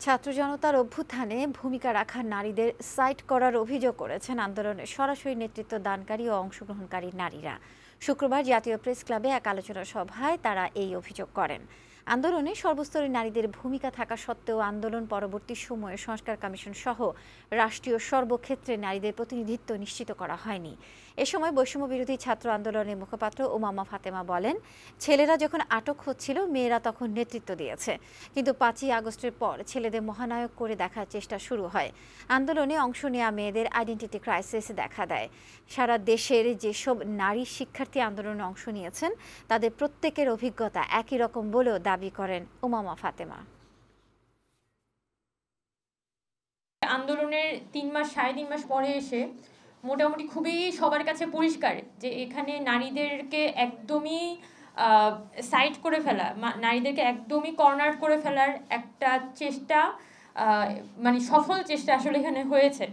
ছাত্র জনতার অভ্যুত্থানে ভূমিকা রাখা নারীদের সাইট করার অভিযোগ করেছেন আন্দোলনে সরাসরি নেতৃত্ব দানকারী ও অংশগ্রহণকারী নারীরা। শুক্রবার জাতীয় প্রেস ক্লাবে এক আলোচনা সভায় তারা এই অভিযোগ করেন। আন্দোলনে সর্বস্তরের নারীদের ভূমিকা থাকা সত্ত্বেও আন্দোলন পরবর্তী সময়ে সংস্কার কমিশন সহ রাষ্ট্রীয় সর্বক্ষেত্রে নারীদের প্রতিনিধিত্ব নিশ্চিত করা হয়নি। এ সময় বৈষম্য বিরোধী ছাত্র আন্দোলনের মুখপাত্র উমামা ফাতেমা বলেন, ছেলেরা যখন আটক হচ্ছিল মেয়েরা তখন নেতৃত্ব দিয়েছে, কিন্তু 5ই আগস্টের পর ছেলেদের মহানায়ক করে দেখার চেষ্টা শুরু হয়। আন্দোলনে অংশ নেওয়া মেয়েদের আইডেন্টিটি ক্রাইসিস দেখা দেয়। সারা দেশের যেসব নারী শিক্ষার্থী আন্দোলনে অংশ নিয়েছেন তাদের প্রত্যেকের অভিজ্ঞতা একই রকম বলেও দাবি করেন উমামা ফাতেমা। আন্দোলনের 3 মাস 3.5 মাস পরে এসে মোটামুটি খুবই সবার কাছে পরিষ্কার যে এখানে নারীদেরকে একদমই সাইড করে ফেলা, নারীদেরকে একদমই কর্নার করে ফেলার একটা চেষ্টা, মানে সফল চেষ্টা আসলে এখানে হয়েছে।